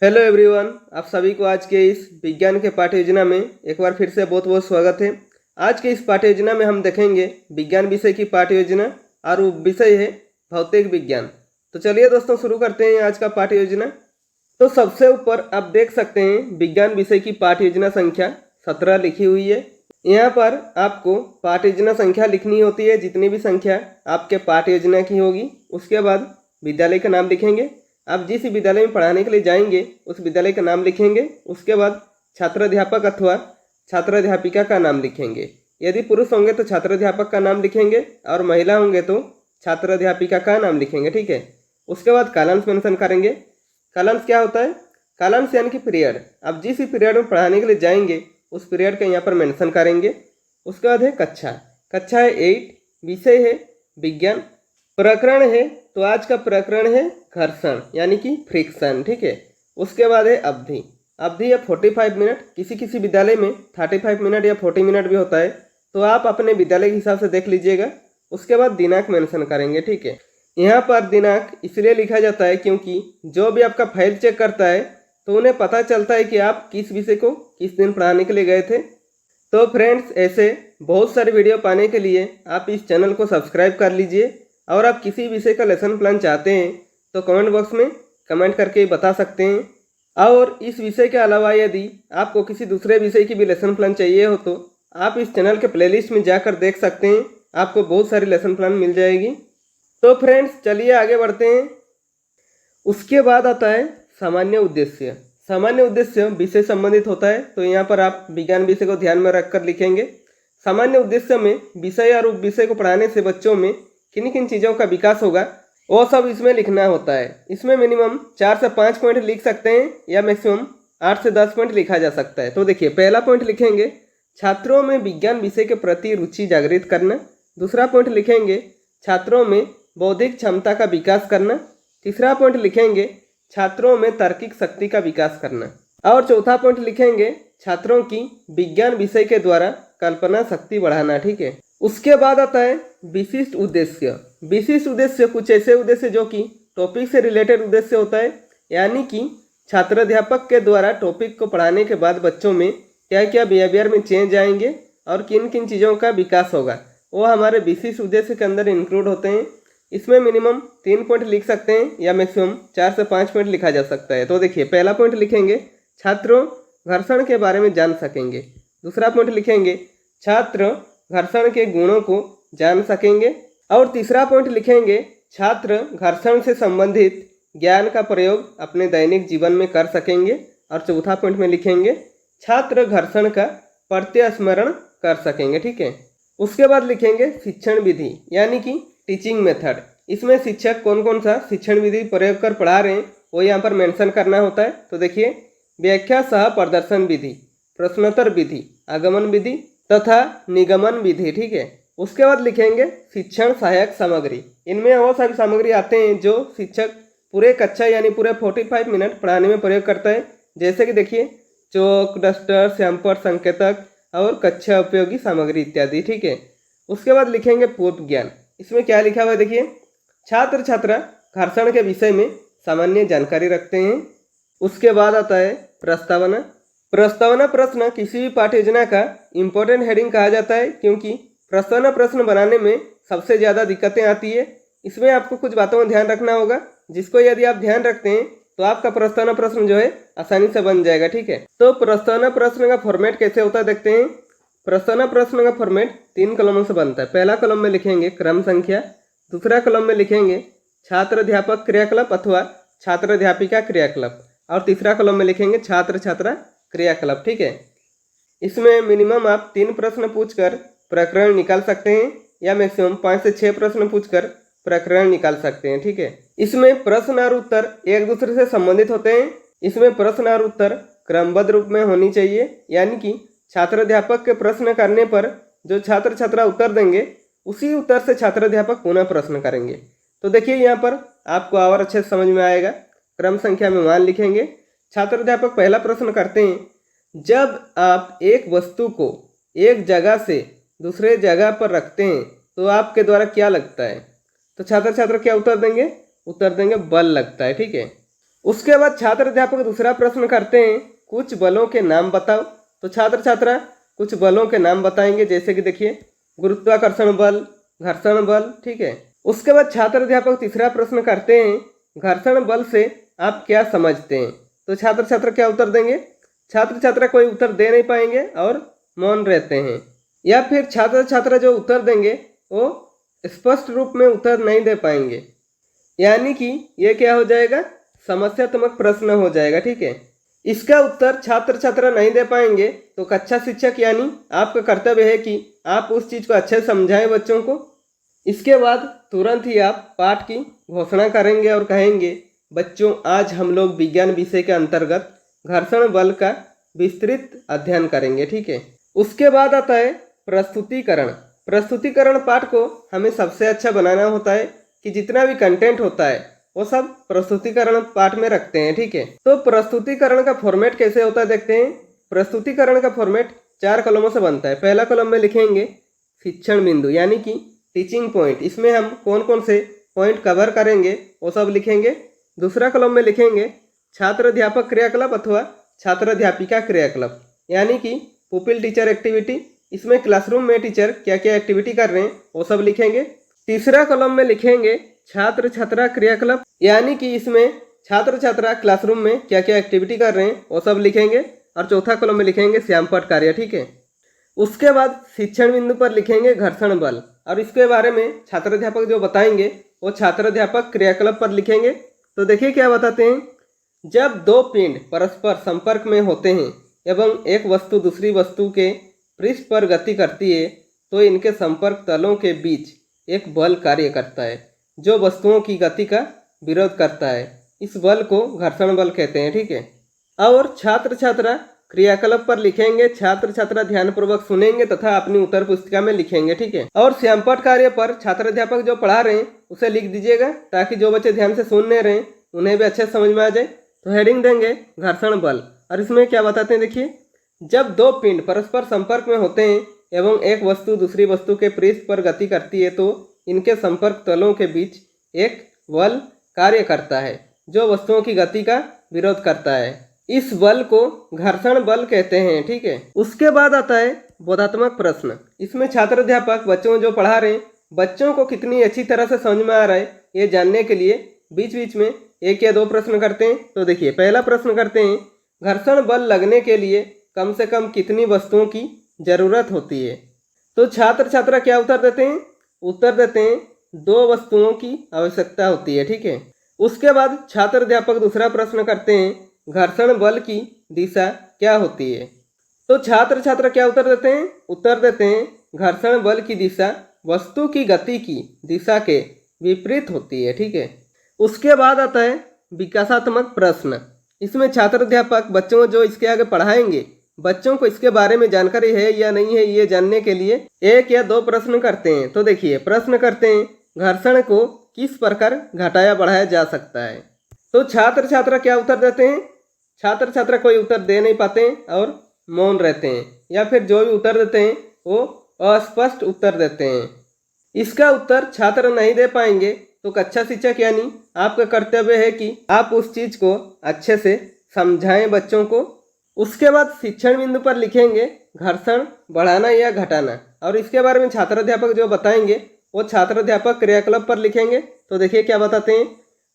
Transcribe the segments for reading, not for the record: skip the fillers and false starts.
Hello everyone, आप सभी को आज के इस विज्ञान के पाठ्य योजना में एक बार फिर से बहुत बहुत स्वागत है। आज के इस पाठ्य योजना में हम देखेंगे विज्ञान विषय की पाठ्य योजना और वो विषय है भौतिक विज्ञान। तो चलिए दोस्तों शुरू करते हैं आज का पाठ्य योजना। तो सबसे ऊपर आप देख सकते हैं विज्ञान विषय की पाठ्य योजना संख्या 17 लिखी हुई है। यहाँ पर आपको पाठ्य योजना संख्या लिखनी होती है, जितनी भी संख्या आपके पाठ्य योजना की होगी। उसके बाद विद्यालय का नाम लिखेंगे, आप जिस विद्यालय में पढ़ाने के लिए जाएंगे उस विद्यालय का नाम लिखेंगे। उसके बाद छात्राध्यापक अथवा छात्राध्यापिका का नाम लिखेंगे। यदि पुरुष होंगे तो छात्राध्यापक का नाम लिखेंगे और महिला होंगे तो छात्राध्यापिका का नाम लिखेंगे, ठीक है। उसके बाद कालांश मेंशन करेंगे। कालांश क्या होता है? कालांश यानी कि पीरियड। आप जिस पीरियड में पढ़ाने के लिए जाएंगे उस पीरियड का यहाँ पर मेंशन करेंगे। उसके बाद है कक्षा। कक्षा है 8, विषय है विज्ञान, प्रकरण है तो आज का प्रकरण है घर्षण यानी कि फ्रिक्शन, ठीक है। उसके बाद है अवधि। अवधि है 45 मिनट, किसी किसी विद्यालय में 35 मिनट या 40 मिनट भी होता है, तो आप अपने विद्यालय के हिसाब से देख लीजिएगा। उसके बाद दिनांक मेंशन करेंगे, ठीक है। यहाँ पर दिनांक इसलिए लिखा जाता है क्योंकि जो भी आपका फाइल चेक करता है तो उन्हें पता चलता है कि आप किस विषय को किस दिन पढ़ाने के लिए गए थे। तो फ्रेंड्स, ऐसे बहुत सारे वीडियो पाने के लिए आप इस चैनल को सब्सक्राइब कर लीजिए। और आप किसी विषय का लेसन प्लान चाहते हैं तो कमेंट बॉक्स में कमेंट करके बता सकते हैं। और इस विषय के अलावा यदि आपको किसी दूसरे विषय की भी लेसन प्लान चाहिए हो तो आप इस चैनल के प्लेलिस्ट में जाकर देख सकते हैं, आपको बहुत सारी लेसन प्लान मिल जाएगी। तो फ्रेंड्स, चलिए आगे बढ़ते हैं। उसके बाद आता है सामान्य उद्देश्य। सामान्य उद्देश्य विषय संबंधित होता है, तो यहाँ पर आप विज्ञान विषय को ध्यान में रखकर लिखेंगे। सामान्य उद्देश्य में विषय और उप विषय को पढ़ाने से बच्चों में किन किन चीज़ों का विकास होगा वो सब इसमें लिखना होता है। इसमें मिनिमम 4 से 5 पॉइंट लिख सकते हैं या मैक्सिमम 8 से 10 पॉइंट लिखा जा सकता है। तो देखिए, पहला पॉइंट लिखेंगे छात्रों में विज्ञान विषय के प्रति रुचि जागृत करना। दूसरा पॉइंट लिखेंगे छात्रों में बौद्धिक क्षमता का विकास करना। तीसरा पॉइंट लिखेंगे छात्रों में तार्किक शक्ति का विकास करना। और चौथा पॉइंट लिखेंगे छात्रों की विज्ञान विषय के द्वारा कल्पना शक्ति बढ़ाना, ठीक है। उसके बाद आता है विशिष्ट उद्देश्य। विशिष्ट उद्देश्य कुछ ऐसे उद्देश्य जो कि टॉपिक से रिलेटेड उद्देश्य होता है, यानी कि छात्राध्यापक के द्वारा टॉपिक को पढ़ाने के बाद बच्चों में क्या क्या बिहेवियर में चेंज आएंगे और किन किन चीज़ों का विकास होगा वो हमारे विशिष्ट उद्देश्य के अंदर इंक्लूड होते हैं। इसमें मिनिमम 3 पॉइंट लिख सकते हैं या मैक्सिमम 4 से 5 पॉइंट लिखा जा सकता है। तो देखिए, पहला पॉइंट लिखेंगे छात्रों घर्षण के बारे में जान सकेंगे। दूसरा पॉइंट लिखेंगे छात्र घर्षण के गुणों को जान सकेंगे। और तीसरा पॉइंट लिखेंगे छात्र घर्षण से संबंधित ज्ञान का प्रयोग अपने दैनिक जीवन में कर सकेंगे। और चौथा पॉइंट में लिखेंगे छात्र घर्षण का प्रत्यस्मरण कर सकेंगे, ठीक है। उसके बाद लिखेंगे शिक्षण विधि यानी कि टीचिंग मेथड। इसमें शिक्षक कौन कौन सा शिक्षण विधि प्रयोग कर पढ़ा रहे हैं वो यहाँ पर मेंशन करना होता है। तो देखिए, व्याख्या सह प्रदर्शन विधि, प्रश्नोत्तर विधि, आगमन विधि तथा निगमन विधि, ठीक है। उसके बाद लिखेंगे शिक्षण सहायक सामग्री। इनमें वो सारी सामग्री आते हैं जो शिक्षक पूरे कक्षा यानी पूरे 45 मिनट पढ़ाने में प्रयोग करता है। जैसे कि देखिए, चौक, डस्टर, श्यामपट्ट, संकेतक और कक्षा उपयोगी सामग्री इत्यादि, ठीक है। उसके बाद लिखेंगे पूर्व ज्ञान। इसमें क्या लिखा हुआ है देखिए, छात्र छात्रा घर्षण के विषय में सामान्य जानकारी रखते हैं। उसके बाद आता है प्रस्तावना। प्रस्तावना प्रश्न किसी भी पाठ्य योजना का इम्पोर्टेंट हेडिंग कहा जाता है, क्योंकि प्रस्तावना प्रश्न बनाने में सबसे ज़्यादा दिक्कतें आती है। इसमें आपको कुछ बातों में ध्यान रखना होगा, जिसको यदि आप ध्यान रखते हैं तो आपका प्रस्तावना प्रश्न जो है आसानी से बन जाएगा, ठीक है। तो प्रस्तावना प्रश्न का फॉर्मेट कैसे होता है देखते हैं। प्रस्तावना प्रश्न का फॉर्मेट 3 कॉलमों से बनता है। पहला कॉलम में लिखेंगे क्रम संख्या, दूसरा कॉलम में लिखेंगे छात्र अध्यापक क्रियाकलाप अथवा छात्र अध्यापिका क्रियाकलाप, और तीसरा कॉलम में लिखेंगे छात्र छात्रा क्रियाकलाप, ठीक है। इसमें मिनिमम आप 3 प्रश्न पूछकर प्रकरण निकाल सकते हैं या मैक्सिमम 5 से 6 प्रश्न पूछकर प्रकरण निकाल सकते हैं, ठीक है। इसमें प्रश्न और उत्तर एक दूसरे से संबंधित होते हैं। इसमें प्रश्न और उत्तर क्रमबद्ध रूप में होनी चाहिए, यानी कि छात्राध्यापक के प्रश्न करने पर जो छात्र छात्रा उत्तर देंगे उसी उत्तर से छात्राध्यापक पुनः प्रश्न करेंगे। तो देखिए, यहाँ पर आपको और अच्छे से समझ में आएगा। क्रम संख्या में मान लिखेंगे। छात्राध्यापक पहला प्रश्न करते हैं, जब आप एक वस्तु को एक जगह से दूसरे जगह पर रखते हैं तो आपके द्वारा क्या लगता है? तो छात्र छात्रा क्या उत्तर देंगे? उत्तर देंगे बल लगता है, ठीक है। उसके बाद छात्र अध्यापक दूसरा प्रश्न करते हैं, कुछ बलों के नाम बताओ। तो छात्र छात्रा कुछ बलों के नाम बताएंगे, जैसे कि देखिए गुरुत्वाकर्षण बल, घर्षण बल, ठीक है। उसके बाद छात्र अध्यापक तीसरा प्रश्न करते हैं, घर्षण बल से आप क्या समझते हैं। तो छात्र छात्रा क्या उत्तर देंगे। छात्र छात्रा कोई उत्तर दे नहीं पाएंगे और मौन रहते हैं, या फिर छात्र छात्रा जो उत्तर देंगे वो स्पष्ट रूप में उत्तर नहीं दे पाएंगे, यानी कि ये क्या हो जाएगा, समस्यात्मक प्रश्न हो जाएगा, ठीक है। इसका उत्तर छात्र छात्रा नहीं दे पाएंगे तो कक्षा शिक्षक यानी आपका कर्तव्य है कि आप उस चीज़ को अच्छे से समझाएं बच्चों को। इसके बाद तुरंत ही आप पाठ की घोषणा करेंगे और कहेंगे, बच्चों आज हम लोग विज्ञान विषय के अंतर्गत घर्षण बल का विस्तृत अध्ययन करेंगे, ठीक है। उसके बाद आता है प्रस्तुतिकरण। प्रस्तुतिकरण पाठ को हमें सबसे अच्छा बनाना होता है कि जितना भी कंटेंट होता है वो सब प्रस्तुतिकरण पाठ में रखते हैं, ठीक है। तो प्रस्तुतिकरण का फॉर्मेट कैसे होता है देखते हैं। प्रस्तुतिकरण का फॉर्मेट 4 कॉलमों से बनता है। पहला कॉलम में लिखेंगे शिक्षण बिंदु यानी कि टीचिंग पॉइंट, इसमें हम कौन कौन से पॉइंट कवर करेंगे वो सब लिखेंगे। दूसरा कॉलम में लिखेंगे छात्र अध्यापक क्रियाकलाप अथवा छात्र अध्यापिका क्रियाकलाप यानी कि पुपिल टीचर एक्टिविटी, इसमें क्लासरूम में टीचर क्या क्या एक्टिविटी कर रहे हैं वो सब लिखेंगे। तीसरा कॉलम में लिखेंगे छात्र छात्रा क्रियाकलाप यानी कि इसमें छात्र छात्रा क्लासरूम में क्या क्या एक्टिविटी कर रहे हैं वो सब लिखेंगे। और चौथा कॉलम में लिखेंगे श्यामपट कार्य, ठीक है। उसके बाद शिक्षण बिंदु पर लिखेंगे घर्षण बल, और इसके बारे में छात्र अध्यापक जो बताएंगे वो छात्र अध्यापक क्रियाकलाप पर लिखेंगे। तो देखिए क्या बताते हैं, जब दो पिंड परस्पर संपर्क में होते हैं एवं एक वस्तु दूसरी वस्तु के पृष्ठ पर गति करती है तो इनके संपर्क तलों के बीच एक बल कार्य करता है जो वस्तुओं की गति का विरोध करता है। इस बल को घर्षण बल कहते हैं, ठीक है। और छात्र छात्रा क्रियाकलाप पर लिखेंगे छात्र छात्रा ध्यानपूर्वक सुनेंगे तथा अपनी उत्तर पुस्तिका में लिखेंगे, ठीक है। और श्यामपट कार्य पर छात्र अध्यापक जो पढ़ा रहे हैं उसे लिख दीजिएगा ताकि जो बच्चे ध्यान से सुन नहीं रहे उन्हें भी अच्छे समझ में आ जाए। तो हेडिंग देंगे घर्षण बल, और इसमें क्या बताते हैं देखिए, जब दो पिंड परस्पर संपर्क में होते हैं एवं एक वस्तु दूसरी वस्तु के पृष्ठ पर गति करती है तो इनके संपर्क तलों के बीच एक बल कार्य करता है जो वस्तुओं की गति का विरोध करता है। इस बल को घर्षण बल कहते हैं, ठीक है। उसके बाद आता है बोधात्मक प्रश्न। इसमें छात्र अध्यापक बच्चों जो पढ़ा रहे हैं बच्चों को कितनी अच्छी तरह से समझ में आ रहा है ये जानने के लिए बीच बीच में 1 या 2 प्रश्न करते हैं। तो देखिए पहला प्रश्न करते हैं, घर्षण बल लगने के लिए कम से कम कितनी वस्तुओं की जरूरत होती है। तो छात्र छात्रा क्या उत्तर देते हैं, उत्तर देते हैं 2 वस्तुओं की आवश्यकता होती है, ठीक है। उसके बाद छात्र अध्यापक दूसरा प्रश्न करते हैं, घर्षण बल की दिशा क्या होती है। तो छात्र छात्रा क्या उत्तर देते हैं, उत्तर देते हैं घर्षण बल की दिशा वस्तु की गति की दिशा के विपरीत होती है, ठीक है। उसके बाद आता है विकासात्मक प्रश्न। इसमें छात्र अध्यापक बच्चों जो इसके आगे पढ़ाएंगे बच्चों को इसके बारे में जानकारी है या नहीं है ये जानने के लिए 1 या 2 प्रश्न करते हैं। तो देखिए प्रश्न करते हैं, घर्षण को किस प्रकार घटाया बढ़ाया जा सकता है। तो छात्र छात्रा क्या उत्तर देते हैं, छात्र छात्रा कोई उत्तर दे नहीं पाते हैं और मौन रहते हैं, या फिर जो भी उत्तर देते हैं वो अस्पष्ट उत्तर देते हैं। इसका उत्तर छात्र नहीं दे पाएंगे तो कक्षा शिक्षक यानी आपका कर्तव्य है कि आप उस चीज़ को अच्छे से समझाएं बच्चों को। उसके बाद शिक्षण बिंदु पर लिखेंगे घर्षण बढ़ाना या घटाना, और इसके बारे में छात्र अध्यापक जो बताएंगे वो छात्र अध्यापक क्रियाकलाप पर लिखेंगे। तो देखिए क्या बताते हैं,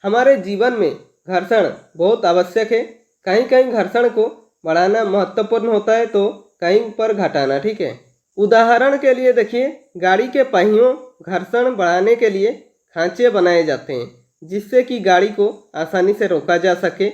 हमारे जीवन में घर्षण बहुत आवश्यक है। कहीं कहीं घर्षण को बढ़ाना महत्वपूर्ण होता है तो कहीं पर घटाना, ठीक है। उदाहरण के लिए देखिए गाड़ी के पहियों घर्षण बढ़ाने के लिए खांचे बनाए जाते हैं जिससे कि गाड़ी को आसानी से रोका जा सके।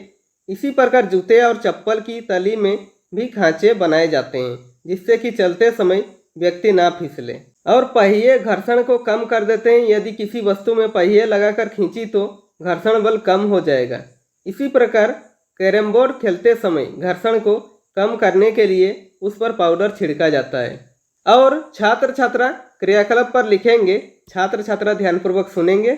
इसी प्रकार जूते और चप्पल की तली में भी खांचे बनाए जाते हैं जिससे कि चलते समय व्यक्ति ना फिसले। और पहिए घर्षण को कम कर देते हैं, यदि किसी वस्तु में पहिए लगाकर खींची तो घर्षण बल कम हो जाएगा। इसी प्रकार कैरम बोर्ड खेलते समय घर्षण को कम करने के लिए उस पर पाउडर छिड़का जाता है। और छात्र छात्रा क्रियाकलाप पर लिखेंगे छात्र छात्रा ध्यानपूर्वक सुनेंगे।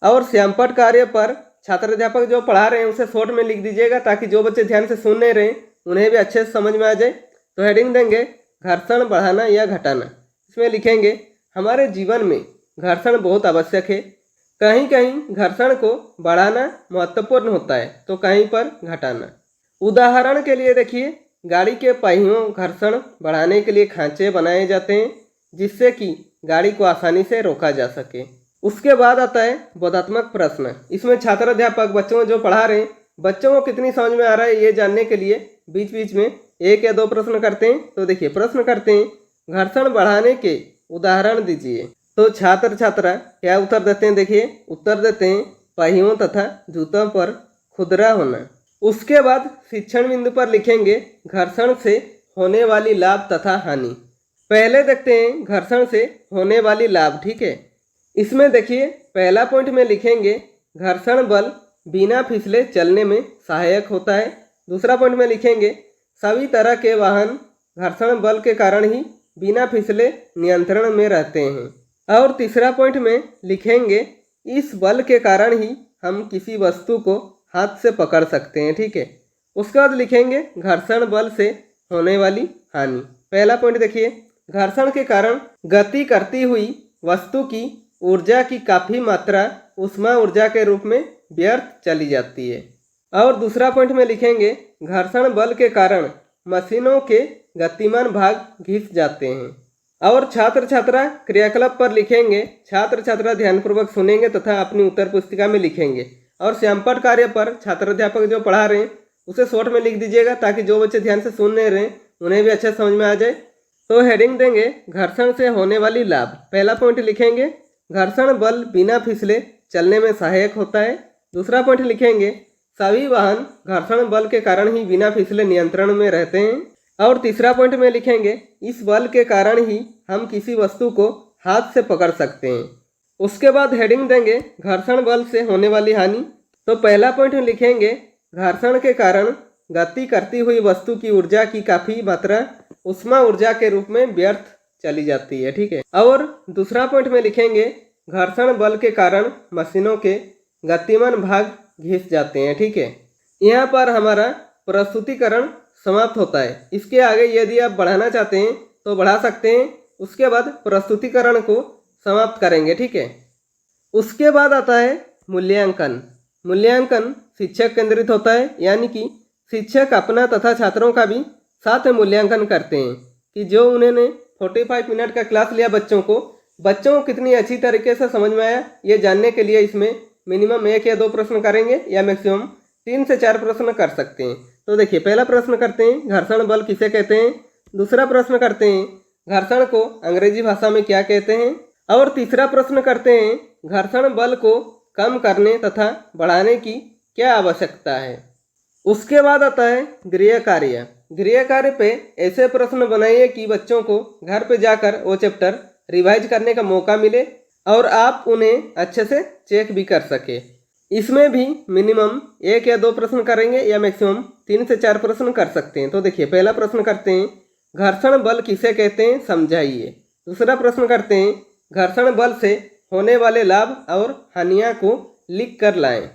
और श्यामपट कार्य पर छात्र अध्यापक जो पढ़ा रहे हैं उसे शॉर्ट में लिख दीजिएगा ताकि जो बच्चे ध्यान से सुन नहीं रहे उन्हें भी अच्छे से समझ में आ जाए। तो हेडिंग देंगे घर्षण बढ़ाना या घटाना। इसमें लिखेंगे हमारे जीवन में घर्षण बहुत आवश्यक है। कहीं कहीं घर्षण को बढ़ाना महत्वपूर्ण होता है तो कहीं पर घटाना। उदाहरण के लिए देखिए, गाड़ी के पहियों घर्षण बढ़ाने के लिए खांचे बनाए जाते हैं जिससे कि गाड़ी को आसानी से रोका जा सके। उसके बाद आता है बोधात्मक प्रश्न। इसमें छात्र अध्यापक बच्चों को जो पढ़ा रहे हैं बच्चों को कितनी समझ में आ रहा है ये जानने के लिए बीच बीच में 1 या 2 प्रश्न करते हैं। तो देखिए, प्रश्न करते हैं घर्षण बढ़ाने के उदाहरण दीजिए। तो छात्र छात्रा क्या उत्तर देते हैं? देखिए, उत्तर देते हैं पहियों तथा जूतों पर खुरदरा होना। उसके बाद शिक्षण बिंदु पर लिखेंगे घर्षण से होने वाली लाभ तथा हानि। पहले देखते हैं घर्षण से होने वाली लाभ। ठीक है, इसमें देखिए पहला पॉइंट में लिखेंगे घर्षण बल बिना फिसले चलने में सहायक होता है। दूसरा पॉइंट में लिखेंगे सभी तरह के वाहन घर्षण बल के कारण ही बिना फिसले नियंत्रण में रहते हैं। और तीसरा पॉइंट में लिखेंगे इस बल के कारण ही हम किसी वस्तु को हाथ से पकड़ सकते हैं। ठीक है, उसके बाद लिखेंगे घर्षण बल से होने वाली हानि। पहला पॉइंट देखिए, घर्षण के कारण गति करती हुई वस्तु की ऊर्जा की काफ़ी मात्रा ऊष्मा ऊर्जा के रूप में व्यर्थ चली जाती है। और दूसरा पॉइंट में लिखेंगे घर्षण बल के कारण मशीनों के गतिमान भाग घिस जाते हैं। और छात्र छात्रा क्रियाकलाप पर लिखेंगे छात्र छात्रा ध्यानपूर्वक सुनेंगे तथा अपनी उत्तर पुस्तिका में लिखेंगे। और श्यामपट कार्य पर छात्र अध्यापक जो पढ़ा रहे हैं उसे शॉर्ट में लिख दीजिएगा ताकि जो बच्चे ध्यान से सुन नहीं रहे उन्हें भी अच्छा समझ में आ जाए। तो हेडिंग देंगे घर्षण से होने वाली लाभ। पहला पॉइंट लिखेंगे घर्षण बल बिना फिसले चलने में सहायक होता है। दूसरा पॉइंट लिखेंगे सभी वाहन घर्षण बल के कारण ही बिना फिसले नियंत्रण में रहते हैं। और तीसरा पॉइंट में लिखेंगे इस बल के कारण ही हम किसी वस्तु को हाथ से पकड़ सकते हैं। उसके बाद हेडिंग देंगे घर्षण बल से होने वाली हानि। तो पहला पॉइंट लिखेंगे घर्षण के कारण गति करती हुई वस्तु की ऊर्जा की काफ़ी मात्रा ऊष्मा ऊर्जा के रूप में व्यर्थ चली जाती है। ठीक है, और दूसरा पॉइंट में लिखेंगे घर्षण बल के कारण मशीनों के गतिमान भाग घिस जाते हैं। ठीक है, यहाँ पर हमारा प्रस्तुतिकरण समाप्त होता है। इसके आगे यदि आप बढ़ाना चाहते हैं तो बढ़ा सकते हैं। उसके बाद प्रस्तुतिकरण को समाप्त करेंगे। ठीक है, उसके बाद आता है मूल्यांकन। मूल्यांकन शिक्षक केंद्रित होता है, यानी कि शिक्षक अपना तथा छात्रों का भी साथ में मूल्यांकन करते हैं कि जो उन्होंने 45 मिनट का क्लास लिया बच्चों को कितनी अच्छी तरीके से समझ में आया ये जानने के लिए इसमें मिनिमम 1 या 2 प्रश्न करेंगे या मैक्सिमम 3 से 4 प्रश्न कर सकते हैं। तो देखिए, पहला प्रश्न करते हैं घर्षण बल किसे कहते हैं। दूसरा प्रश्न करते हैं घर्षण को अंग्रेजी भाषा में क्या कहते हैं। और तीसरा प्रश्न करते हैं घर्षण बल को कम करने तथा बढ़ाने की क्या आवश्यकता है। उसके बाद आता है गृह कार्य। गृह कार्य पे ऐसे प्रश्न बनाइए कि बच्चों को घर पे जाकर वो चैप्टर रिवाइज करने का मौका मिले और आप उन्हें अच्छे से चेक भी कर सके। इसमें भी मिनिमम 1 या 2 प्रश्न करेंगे या मैक्सिमम 3 से 4 प्रश्न कर सकते हैं। तो देखिए, पहला प्रश्न करते हैं घर्षण बल किसे कहते हैं समझाइए। दूसरा प्रश्न करते हैं घर्षण बल से होने वाले लाभ और हानियाँ को लिख कर लाएं।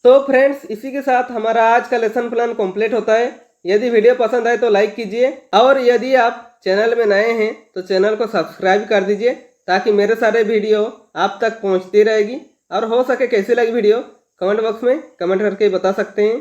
तो फ्रेंड्स, इसी के साथ हमारा आज का लेसन प्लान कंप्लीट होता है। यदि वीडियो पसंद आए तो लाइक कीजिए और यदि आप चैनल में नए हैं तो चैनल को सब्सक्राइब कर दीजिए ताकि मेरे सारे वीडियो आप तक पहुंचती रहेगी। और हो सके कैसी लगी वीडियो कमेंट बॉक्स में कमेंट करके बता सकते हैं।